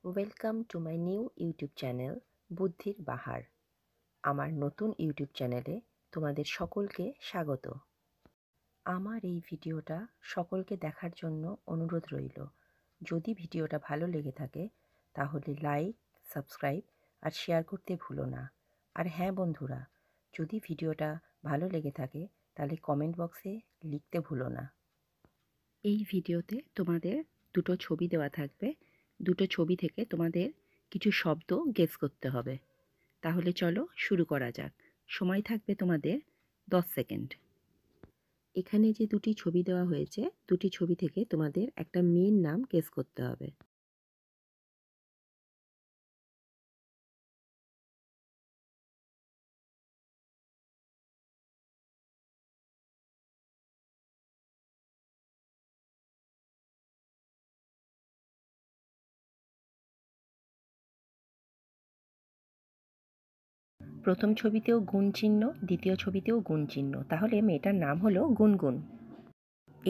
Welcome to my new YouTube channel বুদ্ধির বাহার। আমার নতুন ইউটিউব চ্যানেলে তোমাদের সকলকে স্বাগত। আমার এই ভিডিওটা সকলকে দেখার জন্য অনুরোধ রইল। যদি ভিডিওটা ভালো লেগে থাকে তাহলে লাইক, সাবস্ক্রাইব আর শেয়ার করতে ভুলো না। আর হ্যাঁ বন্ধুরা, যদি ভিডিওটা ভালো লেগে থাকে তাহলে কমেন্ট বক্সে লিখতে ভুলো না। এই ভিডিওতে তোমাদের দুটো ছবি দেওয়া থাকবে। দুটো ছবি থেকে তোমাদের কিছু শব্দ গেস করতে হবে। তাহলে চলো শুরু করা যাক। সময় থাকবে তোমাদের 10 সেকেন্ড। এখানে যে দুটি ছবি দেওয়া হয়েছে, দুটি ছবি থেকে তোমাদের একটা মেয়ের নাম গেস করতে হবে। প্রথম ছবিতেও গুণ চিহ্ন, দ্বিতীয় ছবিতেও গুণ চিহ্ন, তাহলে মেয়েটার নাম হলো গুনগুন।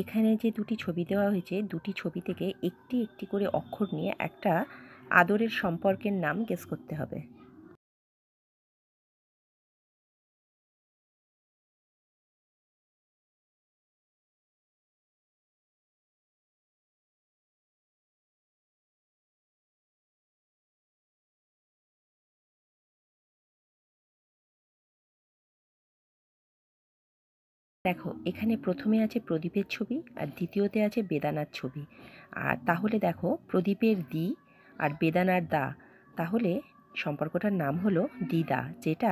এখানে যে দুটি ছবি দেওয়া হয়েছে, দুটি ছবি থেকে একটি একটি করে অক্ষর নিয়ে একটা আদরের সম্পর্কের নাম গেস করতে হবে। দেখো, এখানে প্রথমে আছে প্রদীপের ছবি আর দ্বিতীয়তে আছে বেদানার ছবি। আর তাহলে দেখো, প্রদীপের দি আর বেদানার দা, তাহলে সম্পর্কটার নাম হলো দিদা, যেটা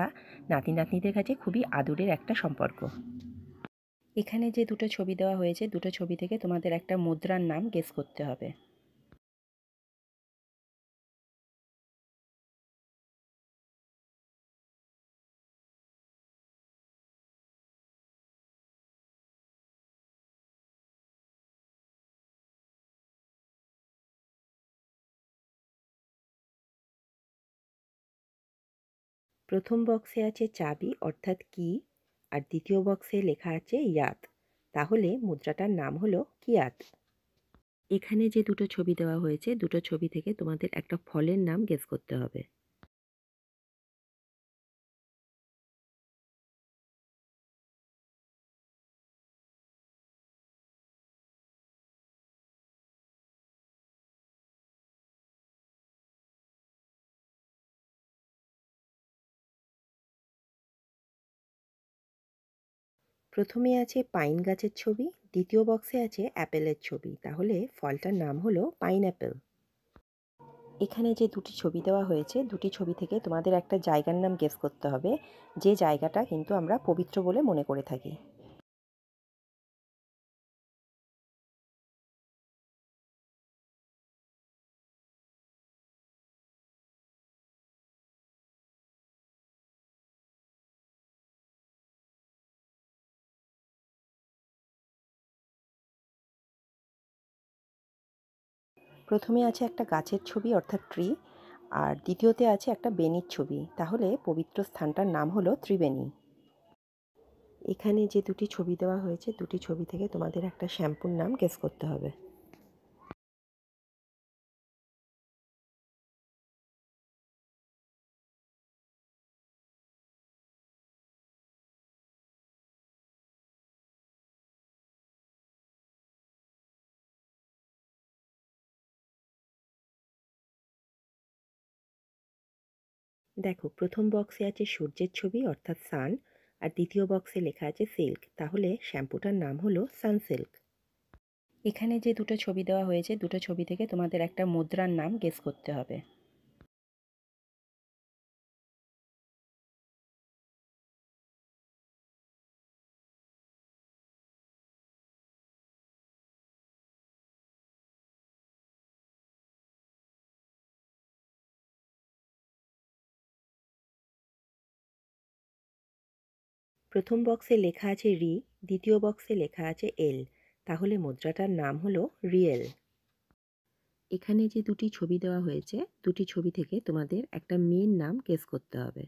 নাতি নাতনিদের কাছে খুবই আদরের একটা সম্পর্ক। এখানে যে দুটো ছবি দেওয়া হয়েছে, দুটো ছবি থেকে তোমাদের একটা মুদ্রার নাম গেস করতে হবে। প্রথম বক্সে আছে চাবি অর্থাৎ কি, আর দ্বিতীয় বক্সে লেখা আছে ইয়াত, তাহলে মুদ্রাটার নাম হলো কিয়াত। এখানে যে দুটো ছবি দেওয়া হয়েছে, দুটো ছবি থেকে তোমাদের একটা ফলের নাম গেস করতে হবে। প্রথমে আছে পাইন গাছের ছবি, দ্বিতীয় বক্সে আছে অ্যাপেলের ছবি, তাহলে ফলটার নাম হলো পাইনঅ্যাপেল। এখানে যে দুটি ছবি দেওয়া হয়েছে, দুটি ছবি থেকে তোমাদের একটা জায়গার নাম গেস করতে হবে, যে জায়গাটা কিন্তু আমরা পবিত্র বলে মনে করে থাকি। প্রথমে আছে একটা গাছের ছবি অর্থাৎ ট্রি, আর দ্বিতীয়তে আছে একটা বেনির ছবি, তাহলে পবিত্র স্থানটার নাম হলো ত্রিবেণী। এখানে যে দুটি ছবি দেওয়া হয়েছে, দুটি ছবি থেকে তোমাদের একটা শ্যাম্পুর নাম গেস করতে হবে। দেখো, প্রথম বক্সে আছে সূর্যের ছবি অর্থাৎ সান, আর দ্বিতীয় বক্সে লেখা আছে সিল্ক, তাহলে শ্যাম্পুটার নাম হলো সানসিল্ক। এখানে যে দুটো ছবি দেওয়া হয়েছে, দুটো ছবি থেকে তোমাদের একটা মুদ্রার নাম গেস করতে হবে। প্রথম বক্সে লেখা আছে রি, দ্বিতীয় বক্সে লেখা আছে এল, তাহলে মুদ্রাটার নাম হলো রিয়েল। এখানে যে দুটি ছবি দেওয়া হয়েছে, দুটি ছবি থেকে তোমাদের একটা মেয়ের নাম গেস করতে হবে।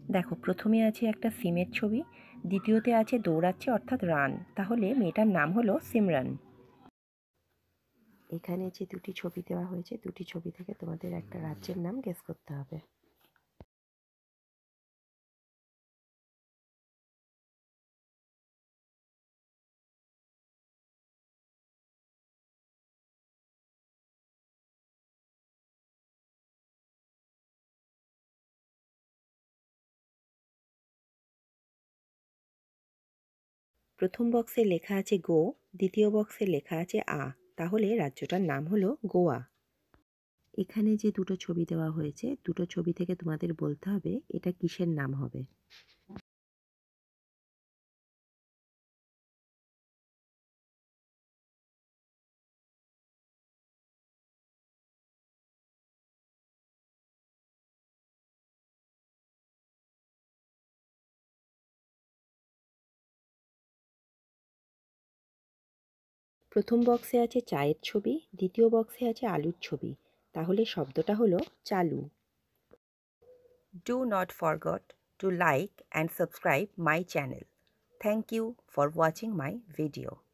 দেখো, প্রথমে আছে একটা সিমের ছবি, দ্বিতীয়তে আছে দৌড়াচ্ছে অর্থাৎ রান, তাহলে মেয়েটার নাম হলো সিমরান। এখানে যে দুটি ছবি দেওয়া হয়েছে, দুটি ছবি থেকে তোমাদের একটা রাজ্যের নাম গেস করতে হবে। প্রথম বক্সে লেখা আছে গো, দ্বিতীয় বক্সে লেখা আছে আ, তাহলে রাজ্যটার নাম হলো গোয়া। এখানে যে দুটো ছবি দেওয়া হয়েছে, দুটো ছবি থেকে তোমাদের বলতে হবে এটা কিসের নাম হবে। প্রথম বক্সে আছে চায়ের ছবি, দ্বিতীয় বক্সে আছে আলুর ছবি, তাহলে শব্দটা হলো চালু। Do not forget to like and subscribe my channel. Thank you for watching my video.